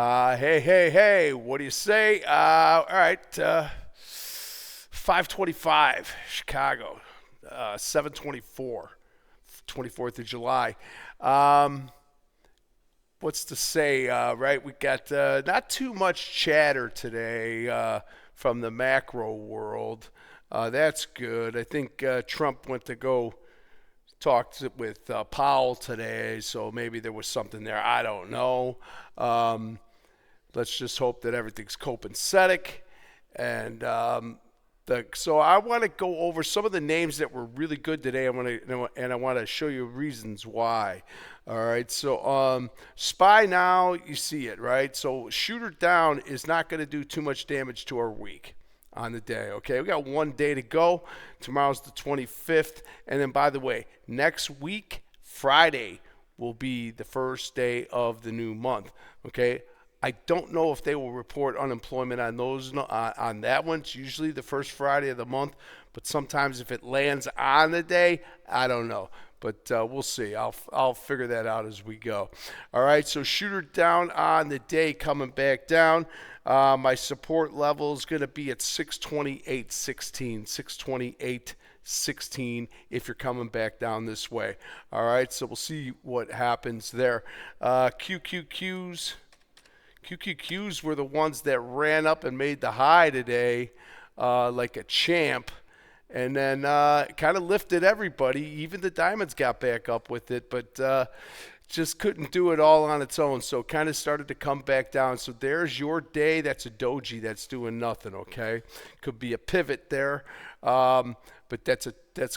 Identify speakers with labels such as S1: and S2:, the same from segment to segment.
S1: Hey, what do you say? All right, 525, Chicago, 724, 24th of July. Um, what's to say, right? We got not too much chatter today from the macro world. That's good. I think Trump went to go talk with Powell today, so maybe there was something there. I don't know. Um, let's just hope that everything's copacetic. And so I want to go over some of the names that were really good today. I want to show you reasons why. All right. So SPY now, you see it, right? So shooter down is not going to do too much damage to our week on the day. Okay, we got one day to go. Tomorrow's the 25th, and then by the way, next week Friday will be the first day of the new month. Okay, I don't know if they will report unemployment on those on that one. It's usually the first Friday of the month, but sometimes if it lands on the day, I don't know. But we'll see. I'll figure that out as we go. All right. So shooter down on the day, coming back down. My support level is going to be at 628.16. 628.16 if you're coming back down this way. All right. So we'll see what happens there. QQQs were the ones that ran up and made the high today like a champ. And then kind of lifted everybody. Even the diamonds got back up with it, but just couldn't do it all on its own. So kind of started to come back down. So there's your day. That's a doji that's doing nothing. Okay, could be a pivot there, but that's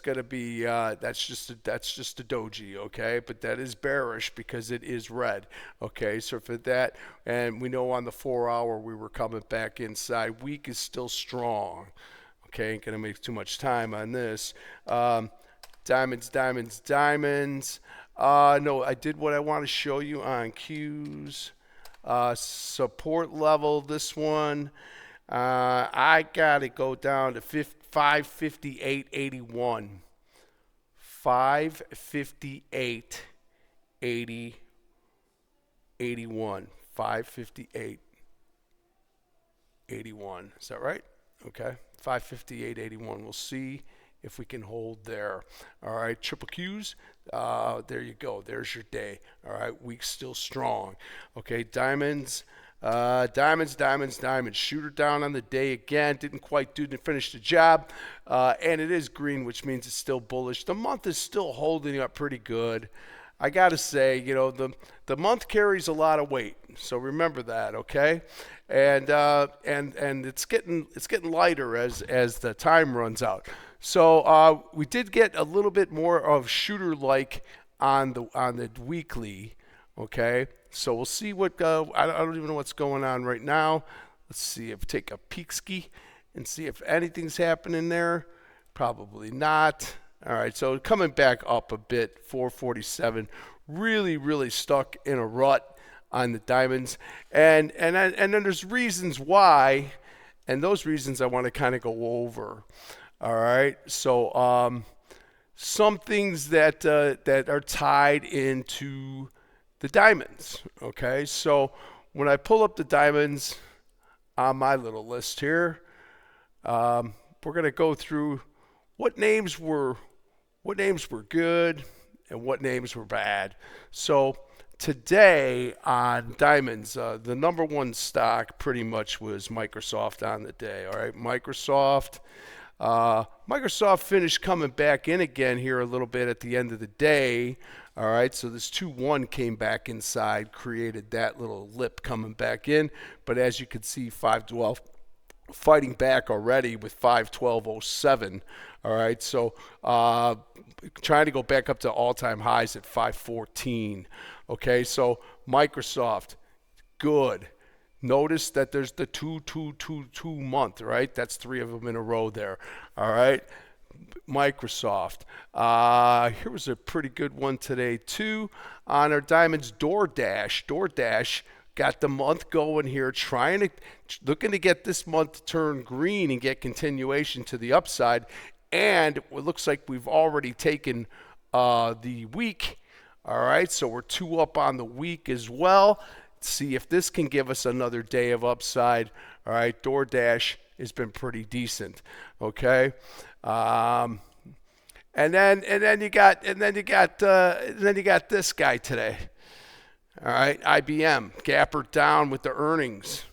S1: gonna be that's just a doji. Okay, but that is bearish because it is red. Okay, so for that, and we know on the 4-hour we were coming back inside. Week is still strong. Okay, ain't gonna make too much time on this. Diamonds. No, I did what I want to show you on Qs. Support level, this one, I gotta go down to 558.81. 558.81. 558.81. Is that right? Okay. 558.81. We'll see if we can hold there. All right, triple Qs. There you go. There's your day. All right, week's still strong. Okay, diamonds. Diamonds. Shooter down on the day again. Didn't quite finish the job. And it is green, which means it's still bullish. The month is still holding up pretty good. I got to say, the month carries a lot of weight. So remember that, okay? And it's getting lighter as the time runs out. So we did get a little bit more of shooter-like on the weekly, okay? So we'll see what I don't even know what's going on right now. Let's see if take a peek ski and see if anything's happening there. Probably not. All right, so coming back up a bit, 447, really stuck in a rut on the diamonds, and then there's reasons why, and those reasons I want to kind of go over. All right, so some things that are tied into the diamonds. Okay, so when I pull up the diamonds on my little list here, we're gonna go through what names were good and what names were bad. So today on diamonds, the number one stock pretty much was Microsoft on the day. All right, Microsoft finished coming back in again here a little bit at the end of the day. All right, so this 2-1 came back inside, created that little lip coming back in. But as you can see, 512 fighting back already with 512.07. All right, so trying to go back up to all-time highs at 514. Okay, so Microsoft, good. Notice that there's the 2 month, right? That's 3 of them in a row there. All right, Microsoft. Here was a pretty good one today too on our diamonds. DoorDash got the month going here, looking to get this month to turn green and get continuation to the upside. And it looks like we've already taken the week. All right, so we're 2 up on the week as well. see if this can give us another day of upside. All right, DoorDash has been pretty decent. Okay. And then you got this guy today. All right, IBM gappered down with the earnings.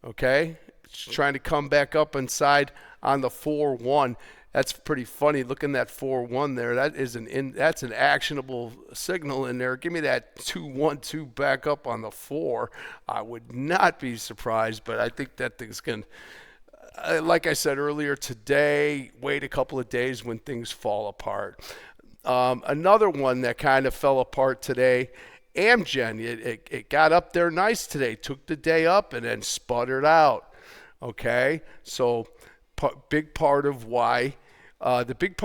S1: Okay, it's trying to come back up inside on the 4-1. That's pretty funny. Looking at that 4-1 there, that's an actionable signal in there. Give me that 2-1-2 back up on the 4. I would not be surprised, but I think that thing's going to, like I said earlier today, wait a couple of days when things fall apart. Another one that kind of fell apart today, Amgen. It got up there nice today, took the day up and then sputtered out. Okay, so big part of why. I think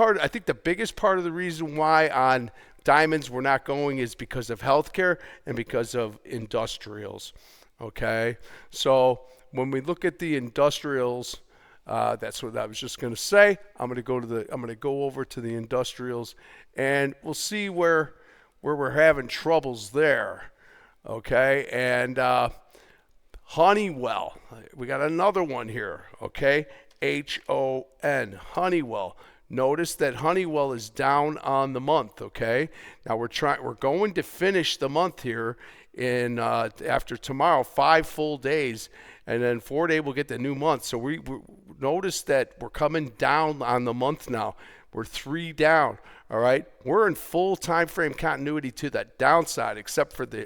S1: the biggest part of the reason why on diamonds we're not going is because of healthcare and because of industrials. Okay, so when we look at the industrials, that's what I was just going to say. I'm going to go over to the industrials, and we'll see where we're having troubles there. Okay, and Honeywell, we got another one here. Okay. HON, Honeywell. Notice that Honeywell is down on the month. Okay, now we're going to finish the month here in after tomorrow, 5 full days, and then 4 days we'll get the new month. So we notice that we're coming down on the month now. We're 3 down. All right, we're in full time frame continuity to that downside, except for the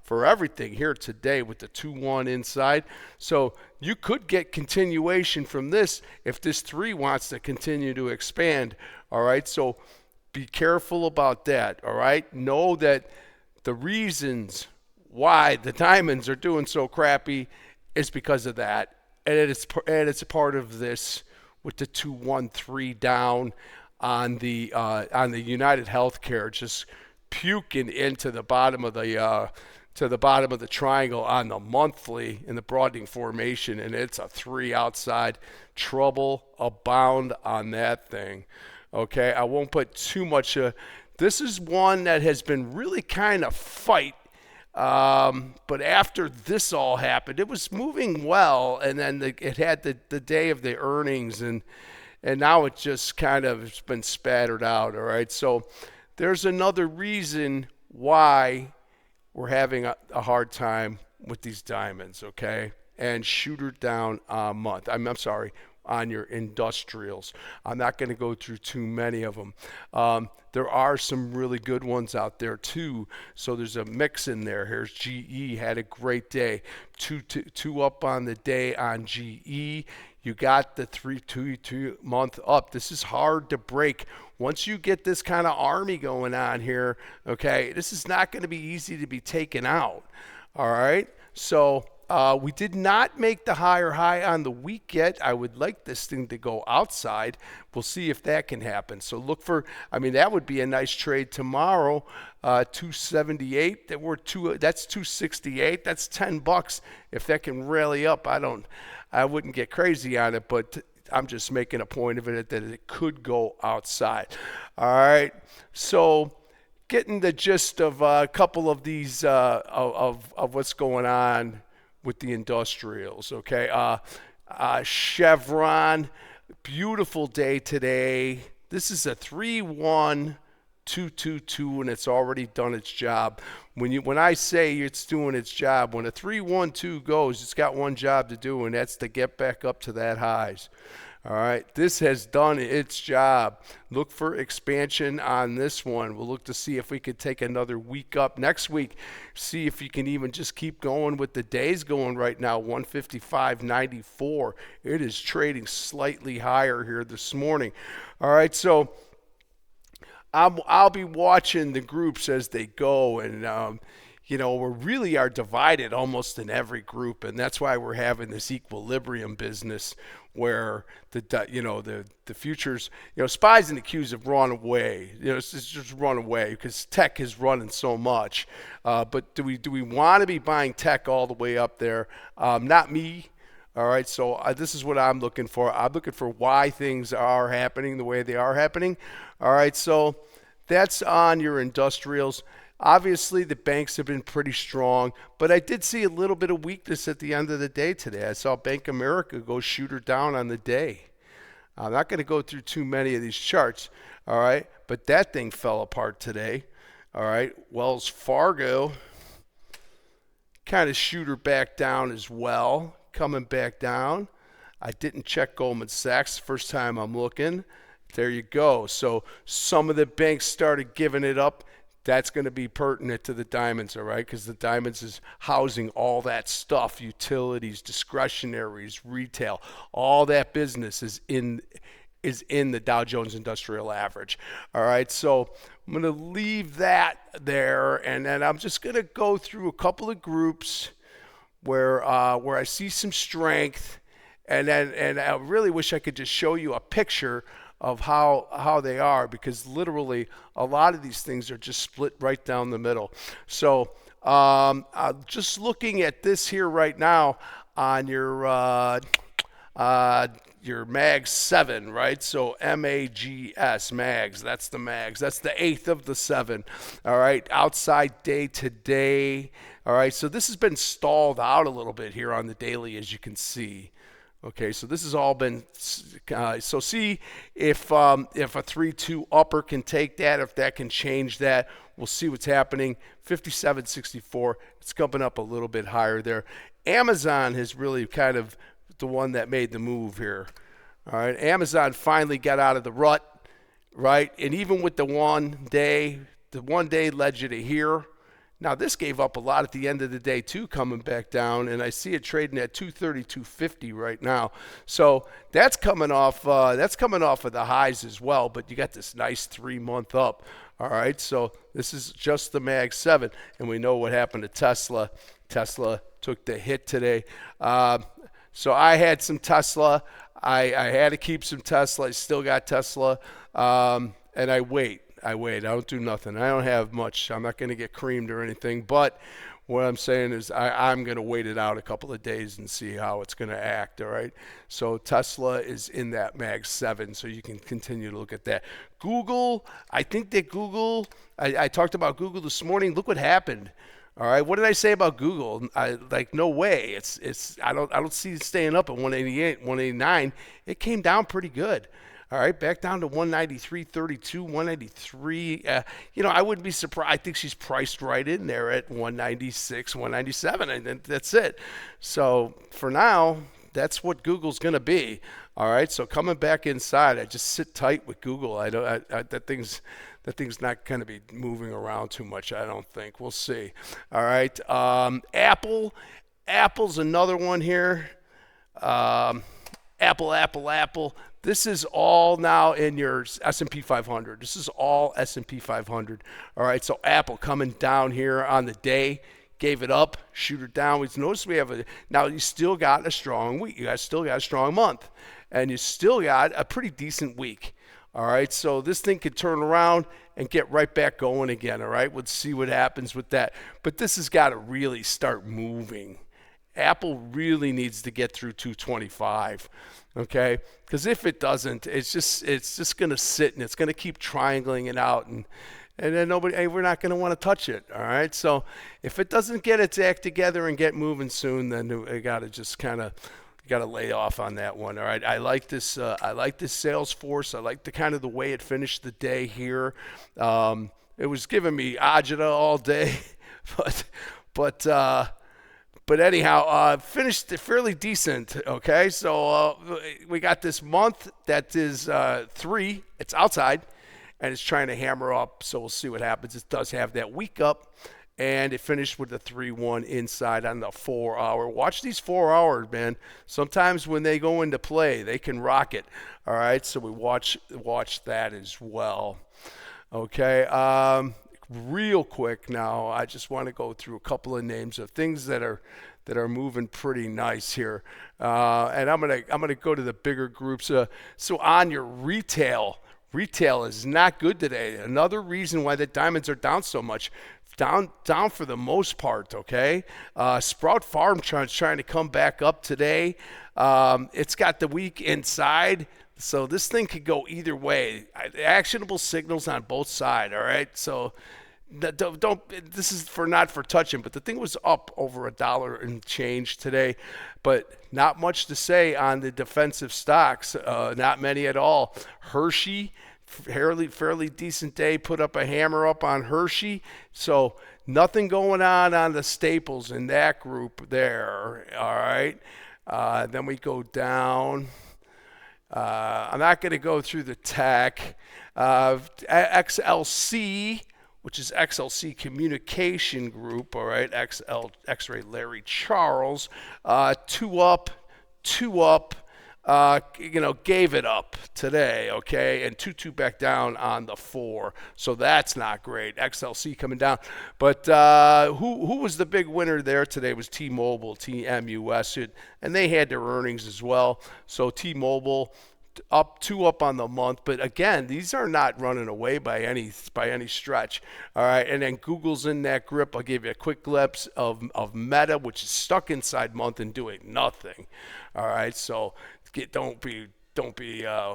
S1: for everything here today with the 2-1 inside. So you could get continuation from this if this 3 wants to continue to expand. All right, so be careful about that. All right, know that the reasons why the diamonds are doing so crappy is because of that, and it's a part of this with the 2-1-3 down on the United Healthcare, just puking into the bottom of the triangle on the monthly in the broadening formation, and it's a 3 outside. Trouble abound on that thing. Okay, I won't put too much. This is one that has been really kind of fight. But after this all happened, it was moving well, and then it had the day of the earnings, and now it just kind of has been spattered out. All right, so there's another reason why we're having a hard time with these diamonds. Okay, and shooter down a month. I'm sorry, on your industrials. I'm not going to go through too many of them. There are some really good ones out there too. So there's a mix in there. Here's GE, had a great day. Two up on the day on GE. You got the 2 month up. This is hard to break. Once you get this kind of army going on here, okay, this is not going to be easy to be taken out. All right. So we did not make the higher high on the week yet. I would like this thing to go outside. We'll see if that can happen. So look for, that would be a nice trade tomorrow. 278. That's 268. That's $10. If that can rally up, I wouldn't get crazy on it, but I'm just making a point of it that it could go outside. All right. So getting the gist of a couple of these of what's going on with the industrials. Okay, Chevron, beautiful day today. This is a 3-1-2-2-2, and it's already done its job. When I say it's doing its job, when a 3-1-2 goes, it's got one job to do, and that's to get back up to that highs. All right, this has done its job. Look for expansion on this one. We'll look to see if we could take another week up next week. See if you can even just keep going with the days going right now. 155.94. It is trading slightly higher here this morning. All right, so I'll be watching the groups as they go, and we really are divided almost in every group, and that's why we're having this equilibrium business where the futures, SPYs and the Qs have run away. It's just run away because tech is running so much. But do we want to be buying tech all the way up there? Not me. All right, so this is what I'm looking for. I'm looking for why things are happening the way they are happening. All right, so that's on your industrials. Obviously, the banks have been pretty strong, but I did see a little bit of weakness at the end of the day today. I saw Bank of America go shooter down on the day. I'm not going to go through too many of these charts, all right? But that thing fell apart today, all right? Wells Fargo kind of shooter back down as well, coming back down. I didn't check Goldman Sachs first time I'm looking. There you go. So some of the banks started giving it up. That's going to be pertinent to the diamonds, all right? Because the diamonds is housing all that stuff, utilities, discretionaries, retail, all that business is in the Dow Jones Industrial Average, all right? So I'm going to leave that there, and then I'm just going to go through a couple of groups where I see some strength, and I really wish I could just show you a picture of how they are, because literally a lot of these things are just split right down the middle. So just looking at this here right now on your MAG 7, right? So MAGS, MAGS, that's the MAGS. That's the 8th of the 7, all right? Outside day today, all right? So this has been stalled out a little bit here on the daily, as you can see. Okay, so this has all been, so see if a 3-2 upper can take that, if that can change that. We'll see what's happening. 57.64, it's coming up a little bit higher there. Amazon has really kind of the one that made the move here. All right, Amazon finally got out of the rut, right? And even with the one day led you to here. Now, this gave up a lot at the end of the day, too, coming back down, and I see it trading at 230, 250 right now. So that's coming off of the highs as well, but you got this nice 3-month up. All right, so this is just the MAG 7, and we know what happened to Tesla. Tesla took the hit today. So I had some Tesla. I had to keep some Tesla. I still got Tesla, and I wait. I don't do nothing. I don't have much. I'm not going to get creamed or anything. But what I'm saying is I'm going to wait it out a couple of days and see how it's going to act, all right? So Tesla is in that MAG 7, so you can continue to look at that. Google, I think that Google, I talked about Google this morning. Look what happened. All right, what did I say about Google? No way. I don't see it staying up at 188, 189. It came down pretty good. All right, back down to 193.32, 193. I wouldn't be surprised. I think she's priced right in there at 196, 197, and that's it. So for now, that's what Google's going to be. All right, so coming back inside, I just sit tight with Google. That thing's not going to be moving around too much, I don't think. We'll see. All right, Apple's another one here. Apple. This is all now in your S&P 500. This is all S&P 500. All right, so Apple coming down here on the day, gave it up, shoot her down. We notice we have now you still got a strong week. You guys still got a strong month, and you still got a pretty decent week. All right, so this thing could turn around and get right back going again. All right, we'll see what happens with that. But this has got to really start moving. Apple really needs to get through 225, okay? Because if it doesn't, it's just going to sit and it's going to keep triangling it out, and then we're not going to want to touch it, all right? So if it doesn't get its act together and get moving soon, then we got to just kind of lay off on that one, all right? I like this Salesforce. I like the way it finished the day here. It was giving me agita all day, but anyhow, finished fairly decent, okay? So we got this month that is 3. It's outside, and it's trying to hammer up, so we'll see what happens. It does have that week up, and it finished with a 3-1 inside on the 4-hour. Watch these 4 hours, man. Sometimes when they go into play, they can rock it, all right? So we watch that as well, okay? Real quick now, I just want to go through a couple of names of things that are moving pretty nice here, and I'm gonna go to the bigger groups. So on your retail is not good today. Another reason why the diamonds are down so much, down for the most part. Okay, Sprout Farm trying to come back up today. It's got the week inside. So this thing could go either way. Actionable signals on both sides, all right? So don't. This is for not for touching, but the thing was up over $1 and change today, but not much to say on the defensive stocks. Not many at all. Hershey, fairly decent day. Put up a hammer up on Hershey. So nothing going on the staples in that group there. All right. Then we go down. I'm not going to go through the tech. XLC, which is XLC Communication Group, all right, X-Ray Larry Charles, two up, gave it up today, okay, and two back down on the 4, so that's not great. XLC coming down, but who was the big winner there today? It was T-Mobile, TMUS, and they had their earnings as well. So T-Mobile up 2 up on the month, but again, these are not running away by any stretch. All right, and then Google's in that grip. I'll give you a quick glimpse of Meta, which is stuck inside month and doing nothing. All right, so don't be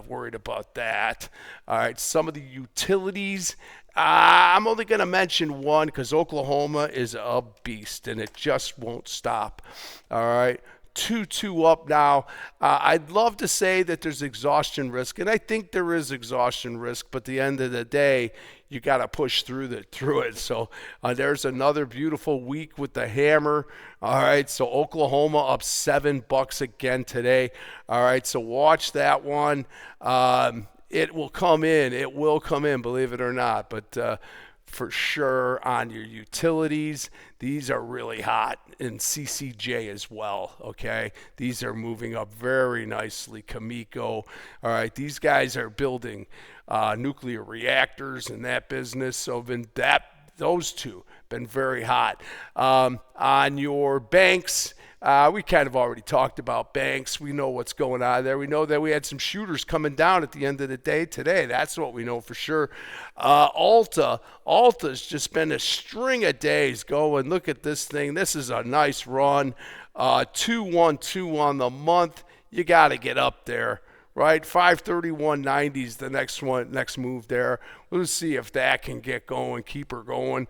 S1: worried about that. All right, some of the utilities. I'm only going to mention one because Oklahoma is a beast and it just won't stop. All right. 2 up now. I'd love to say that there's exhaustion risk, and I think there is exhaustion risk, but at the end of the day, you got to push through it. So there's another beautiful week with the hammer. All right, so Oklahoma up $7 again today. All right, so watch that one. It will come in, believe it or not, but for sure on your utilities, these are really hot, and CCJ as well, okay? These are moving up very nicely. Cameco, all right, these guys are building nuclear reactors in that business, so those two been very hot. On your banks, we kind of already talked about banks. We know what's going on there. We know that we had some shooters coming down at the end of the day today. That's what we know for sure. Alta's just been a string of days going. Look at this thing. This is a nice run. 212 on the month. You got to get up there, right? 531.90 is the next move there. We'll see if that can get going, keep her going.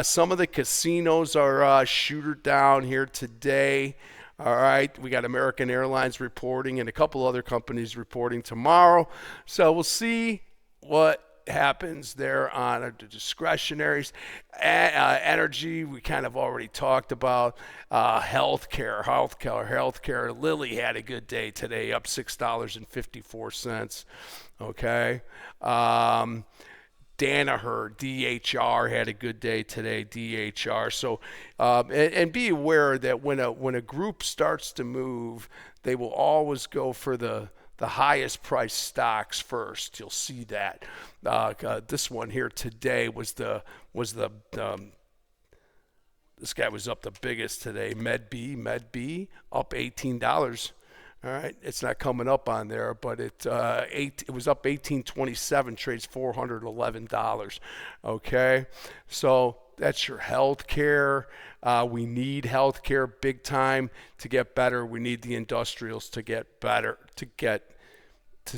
S1: Some of the casinos are shooter down here today. All right, we got American Airlines reporting and a couple other companies reporting tomorrow. So we'll see what happens there on the discretionaries. Energy, we kind of already talked about. Healthcare. Lilly had a good day today, up $6.54. Okay. Danaher, DHR had a good day today. DHR. So, and be aware that when a group starts to move, they will always go for the highest price stocks first. You'll see that. This one here today was this guy was up the biggest today. MedB up $18. All right, it's not coming up on there, but it was up 18.27, trades $411. Okay, so that's your health care. We need health care big time to get better. We need the industrials to get better, to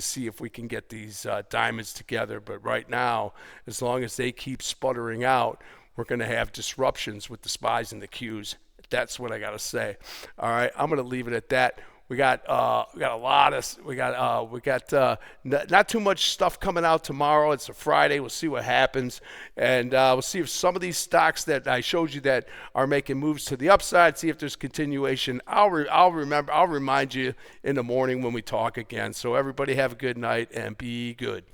S1: see if we can get these diamonds together. But right now, as long as they keep sputtering out, we're going to have disruptions with the SPYs and the Qs. That's what I got to say. All right, I'm going to leave it at that. We got not too much stuff coming out tomorrow. It's a Friday. We'll see what happens, and we'll see if some of these stocks that I showed you that are making moves to the upside. See if there's continuation. I'll remind you in the morning when we talk again. So everybody have a good night and be good.